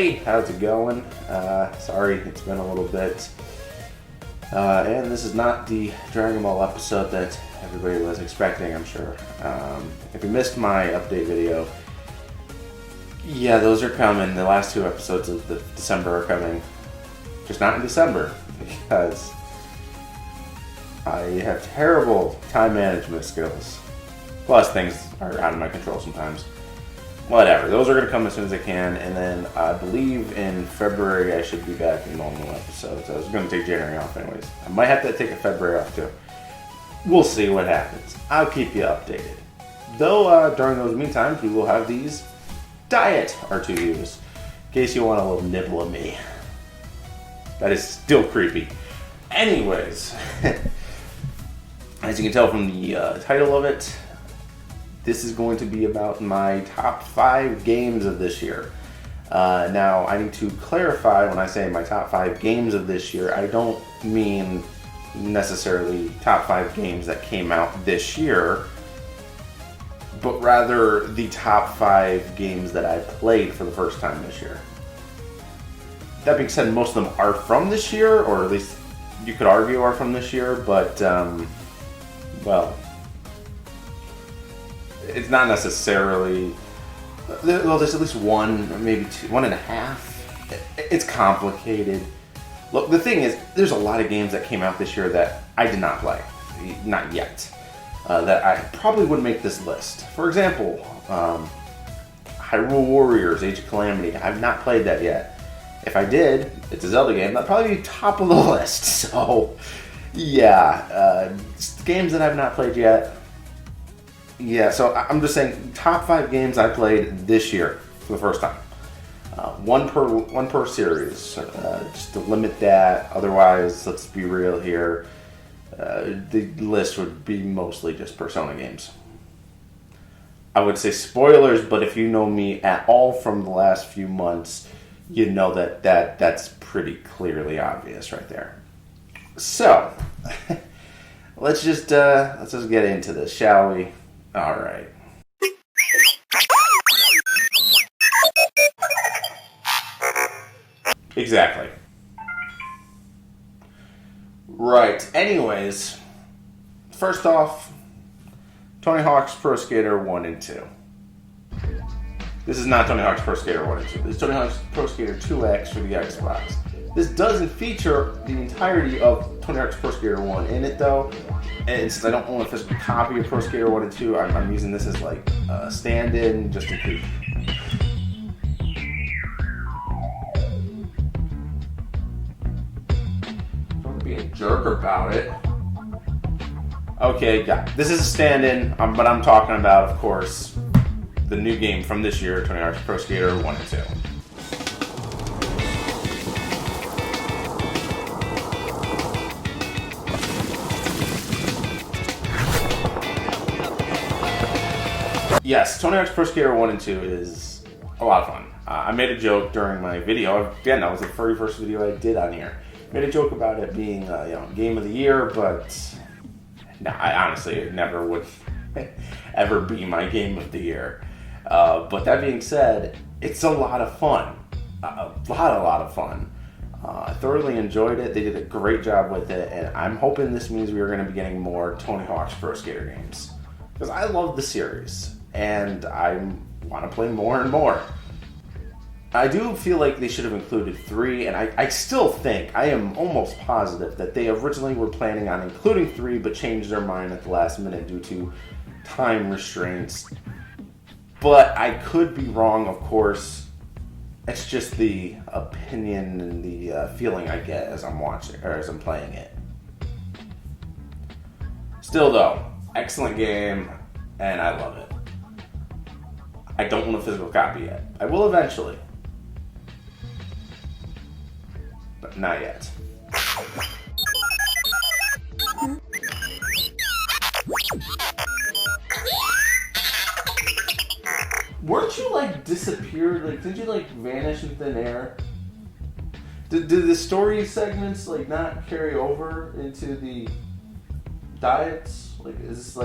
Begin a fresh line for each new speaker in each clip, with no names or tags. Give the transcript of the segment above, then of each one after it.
everybody, how's it going? Sorry, it's been a little bit. And this is not the Dragon Ball episode that everybody was expecting, I'm sure. If you missed my update video, yeah, those are coming. The last two episodes of December are coming. Just not in December, because I have terrible time management skills. Plus, things are out of my control sometimes. Whatever, those are going to come as soon as I can, and then I believe in February I should be back in normal episodes. I was going to take January off anyways. I might have to take a February off too. We'll see what happens. I'll keep you updated. Though, during those meantime, we will have these diet R2views, in case you want a little nibble of me. That is still creepy. Anyways, as you can tell from the title of it, this is going to be about my top 5 games of this year. Now, I need to clarify when I say my top 5 games of this year, I don't mean necessarily top 5 games that came out this year, but rather the top 5 games that I played for the first time this year. That being said, most of them are from this year, or at least you could argue are from this year, but, well, it's not necessarily, well, there's at least one, maybe two, 1.5. It's complicated. Look, the thing is, there's a lot of games that came out this year that I did not play, not yet, that I probably wouldn't make this list. For example, Hyrule Warriors, Age of Calamity. I've not played that yet. If I did, it's a Zelda game, that'd probably be top of the list. So, yeah, games that I've not played yet. Yeah, so I'm just saying top 5 games I played this year for the first time. One per series, just to limit that. Otherwise, let's be real here, the list would be mostly just Persona games. I would say spoilers, but if you know me at all from the last few months, you know that's pretty clearly obvious right there. So, let's just get into this, shall we? All right. Exactly. Right. Anyways, first off, Tony Hawk's Pro Skater 1 and 2. This is not Tony Hawk's Pro Skater 1 and 2. This is Tony Hawk's Pro Skater 2X for the Xbox. This doesn't feature the entirety of Tony Hawk's Pro Skater 1 in it, though. And since I don't own a physical copy of Pro Skater 1 and 2, I'm using this as like a stand-in just in case. Don't be a jerk about it. Okay, got it. This is a stand-in, but I'm talking about, of course, the new game from this year, Tony Hawk's Pro Skater 1 and 2. Yes, Tony Hawk's Pro Skater 1 and 2 is a lot of fun. I made a joke during my video. Again, that was the very first video I did on here. Made a joke about it being, game of the year, but no, I honestly, it never would ever be my game of the year. But that being said, it's a lot of fun. A lot of fun. I thoroughly enjoyed it. They did a great job with it, and I'm hoping this means we are going to be getting more Tony Hawk's Pro Skater games. Because I love the series, and I want to play more and more. I do feel like they should have included 3, and I still think, I am almost positive, that they originally were planning on including 3, but changed their mind at the last minute due to time restraints. But I could be wrong, of course. It's just the opinion and the feeling I get as I'm watching, or as I'm playing it. Still though, excellent game, and I love it. I don't want a physical copy yet. I will eventually. But not yet. Weren't you disappeared? Didn't you vanish in thin air? Did the story segments not carry over into the diets? Is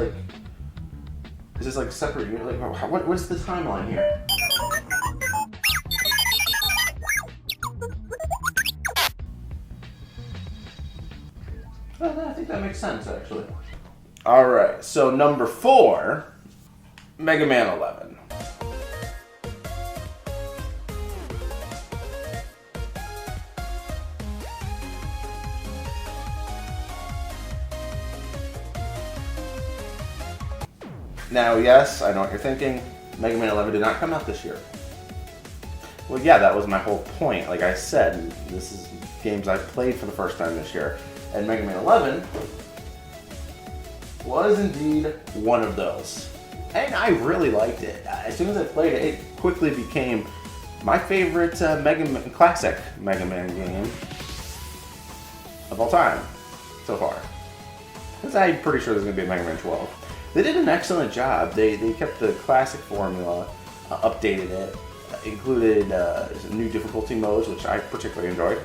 this separate unit? What's the timeline here? I think that makes sense, actually. Alright, so number 4, Mega Man 11. Now, yes, I know what you're thinking. Mega Man 11 did not come out this year. Well, yeah, that was my whole point. Like I said, this is games I played for the first time this year. And Mega Man 11 was indeed one of those. And I really liked it. As soon as I played it, it quickly became my favorite classic Mega Man game of all time so far. Because I'm pretty sure there's going to be a Mega Man 12. They did an excellent job. They kept the classic formula, updated it, included new difficulty modes, which I particularly enjoyed.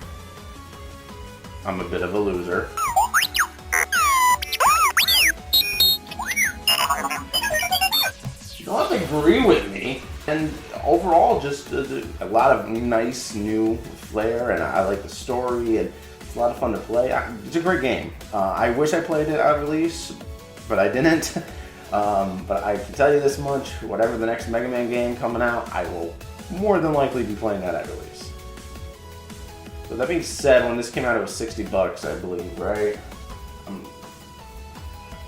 I'm a bit of a loser. You don't have to agree with me. And overall, just a lot of nice new flair, and I like the story, and it's a lot of fun to play. It's a great game. I wish I played it at release, but I didn't. But I can tell you this much, whatever the next Mega Man game coming out, I will more than likely be playing that at release. So that being said, when this came out it was $60, I believe, right?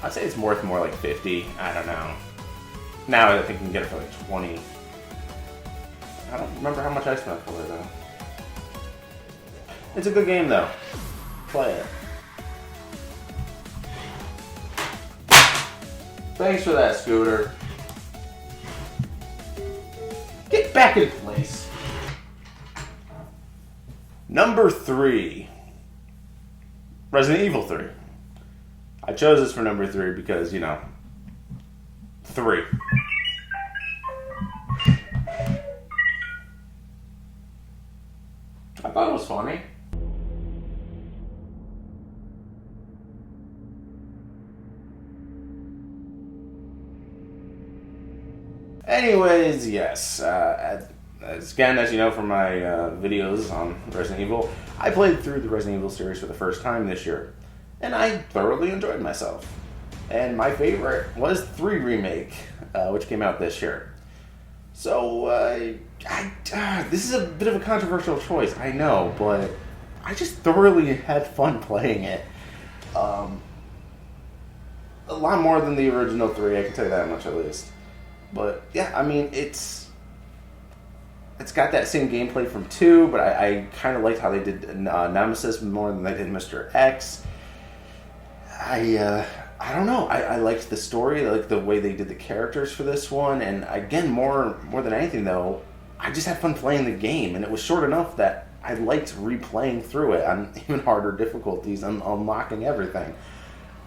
I'd say it's worth more like 50, I don't know. Now I think you can get it for like 20. I don't remember how much I spent for it though. It's a good game though. Play it. Thanks for that, Scooter. Get back in place. Number 3. Resident Evil 3. I chose this for number 3 because, you know, 3. I thought it was funny. Anyways, yes, as you know from my videos on Resident Evil, I played through the Resident Evil series for the first time this year, and I thoroughly enjoyed myself. And my favorite was 3 Remake, which came out this year. So, this is a bit of a controversial choice, I know, but I just thoroughly had fun playing it. A lot more than the original 3, I can tell you that much at least. But yeah, I mean, it's got that same gameplay from 2, but I kind of liked how they did Nemesis more than they did Mr. X. I don't know. I liked the story, I liked the way they did the characters for this one, and again, more than anything though, I just had fun playing the game, and it was short enough that I liked replaying through it on even harder difficulties and unlocking everything.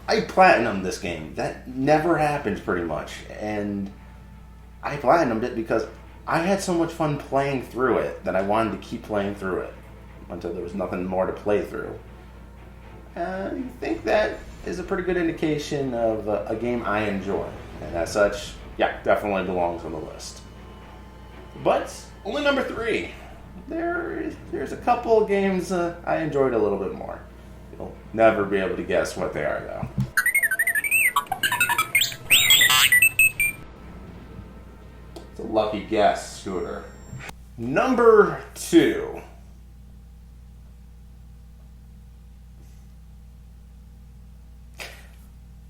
I platinumed this game. That never happens pretty much, and I platinumed it because I had so much fun playing through it that I wanted to keep playing through it until there was nothing more to play through. I think that is a pretty good indication of a game I enjoy. And as such, yeah, definitely belongs on the list. But only number 3. There's a couple of games I enjoyed a little bit more. You'll never be able to guess what they are, though. It's a lucky guess, Scooter. Number 2.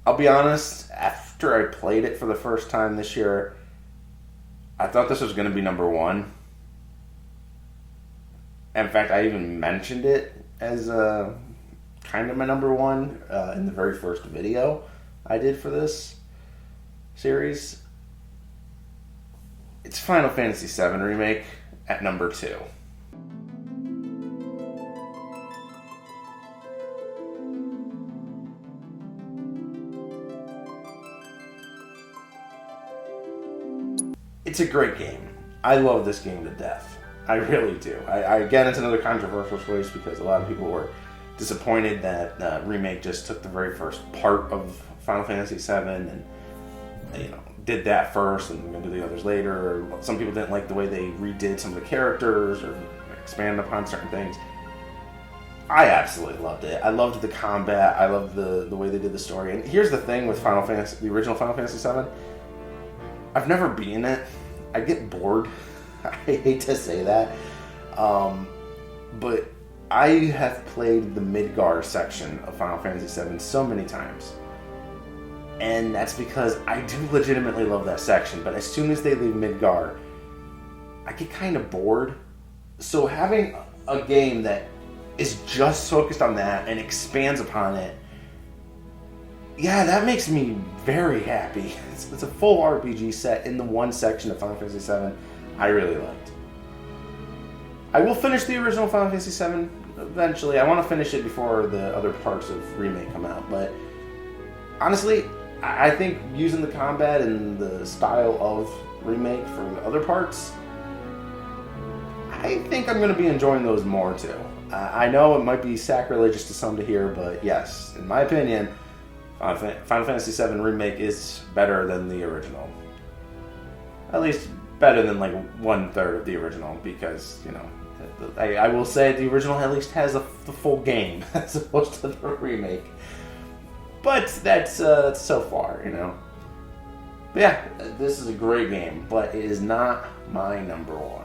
I'll be honest, after I played it for the first time this year, I thought this was going to be number 1. In fact, I even mentioned it as kind of my number 1 in the very first video I did for this series. It's Final Fantasy VII Remake at number 2. It's a great game. I love this game to death. I really do. Again, it's another controversial choice because a lot of people were disappointed that Remake just took the very first part of Final Fantasy VII and, you know, did that first and we're going to do the others later. Or some people didn't like the way they redid some of the characters or expanded upon certain things. I absolutely loved it. I loved the combat. I loved the way they did the story. And here's the thing with Final Fantasy, the original Final Fantasy VII. I've never beaten it. I get bored. I hate to say that. But I have played the Midgar section of Final Fantasy VII so many times. And that's because I do legitimately love that section. But as soon as they leave Midgar, I get kind of bored. So having a game that is just focused on that and expands upon it, yeah, that makes me very happy. It's a full RPG set in the one section of Final Fantasy VII I really liked. I will finish the original Final Fantasy VII eventually. I want to finish it before the other parts of Remake come out, but honestly, I think using the combat and the style of Remake for the other parts, I think I'm going to be enjoying those more too. I know it might be sacrilegious to some to hear, but yes, in my opinion, Final Fantasy VII Remake is better than the original. At least better than like 1/3 of the original, because, you know, I will say the original at least has the full game as opposed to the remake. But that's so far, you know. But yeah, this is a great game, but it is not my number one.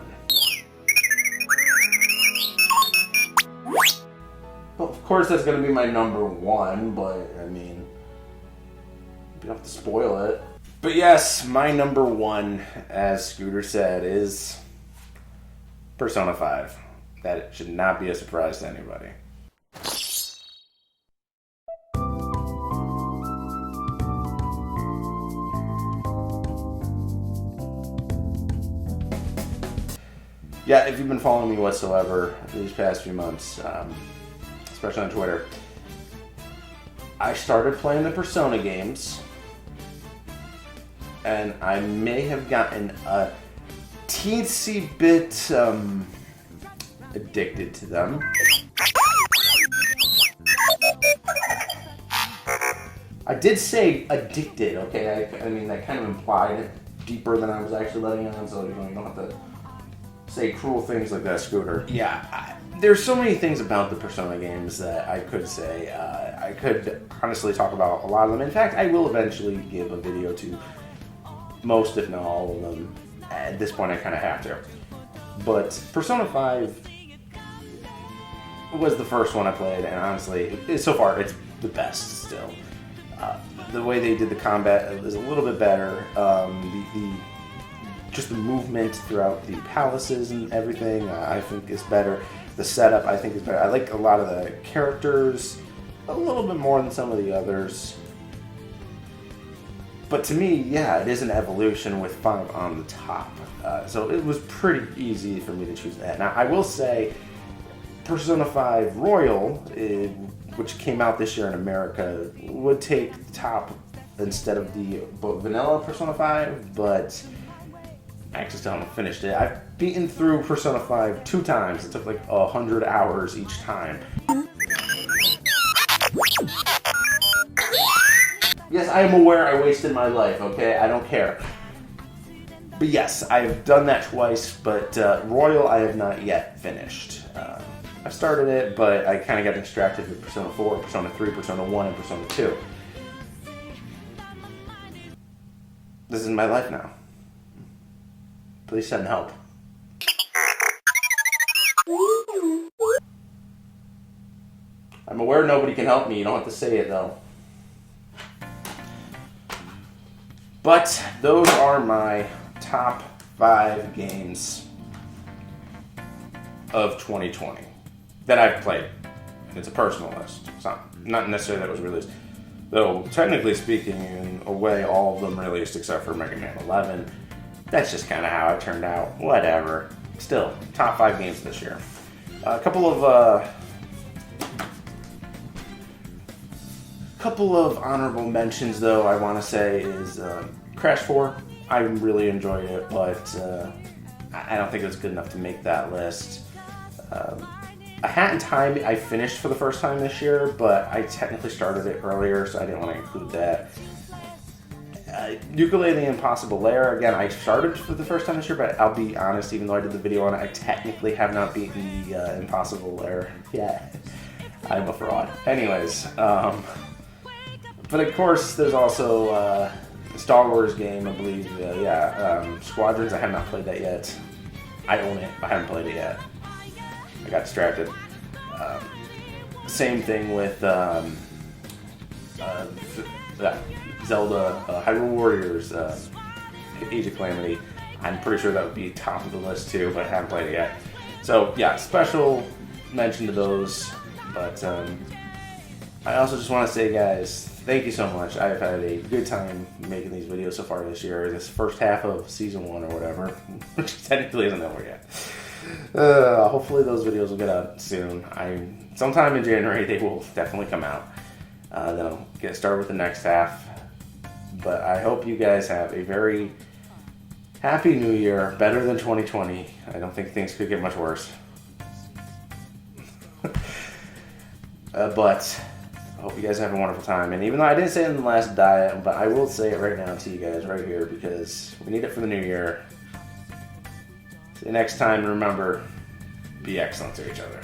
Well, of course that's going to be my number one, but I mean, you don't have to spoil it. But yes, my number one, as Scooter said, is Persona 5. That should not be a surprise to anybody. Yeah, if you've been following me whatsoever these past few months, especially on Twitter, I started playing the Persona games, and I may have gotten a teensy bit addicted to them. I did say addicted, okay? I mean, that kind of implied it deeper than I was actually letting on, so you don't have to say cruel things like that, Scooter. Yeah, there's so many things about the Persona games that I could say. I could honestly talk about a lot of them. In fact, I will eventually give a video to most, if not all of them. At this point, I kind of have to. But Persona 5 was the first one I played, and honestly, so far, it's the best still. The way they did the combat is a little bit better. Just the movement throughout the palaces and everything, I think is better. The setup, I think, is better. I like a lot of the characters a little bit more than some of the others. But to me, yeah, it is an evolution with 5 on the top. So it was pretty easy for me to choose that. Now, I will say, Persona 5 Royal, which came out this year in America, would take the top instead of the vanilla Persona 5, but I just haven't finished it. I've beaten through Persona 5 2 times. It took like 100 hours each time. Yes, I am aware I wasted my life, okay? I don't care. But yes, I've done that twice, but Royal I have not yet finished. I started it, but I kind of got distracted with Persona 4, Persona 3, Persona 1, and Persona 2. This is my life now. Please send help. I'm aware nobody can help me. You don't have to say it, though. But those are my top 5 games of 2020 that I've played. And it's a personal list. It's not necessarily that it was released. Though, technically speaking, in a way, all of them released except for Mega Man 11. That's just kind of how it turned out. Whatever. Still, top 5 games this year. A couple of honorable mentions, though, I want to say is Crash 4. I really enjoyed it, but I don't think it was good enough to make that list. A Hat in Time I finished for the first time this year, but I technically started it earlier, so I didn't want to include that. Yooka-Laylee Impossible Lair, again, I started for the first time this year, but I'll be honest, even though I did the video on it, I technically have not beaten the Impossible Lair yet. I'm a fraud. Anyways, but of course, there's also a Star Wars game, I believe. Squadrons. I have not played that yet. I own it, but I haven't played it yet. I got distracted. Same thing with Zelda Hyrule Warriors, Age of Calamity. I'm pretty sure that would be top of the list too, but I haven't played it yet. So yeah, special mention to those. But I also just want to say, guys, thank you so much. I've had a good time making these videos so far this year. This first half of season 1 or whatever, which technically isn't over yet. Hopefully those videos will get out soon. Sometime in January they will definitely come out. Then I'll get started with the next half. But I hope you guys have a very happy new year, better than 2020. I don't think things could get much worse. But I hope you guys have a wonderful time. And even though I didn't say it in the last diet, but I will say it right now to you guys right here because we need it for the new year. See you next time. Remember, be excellent to each other.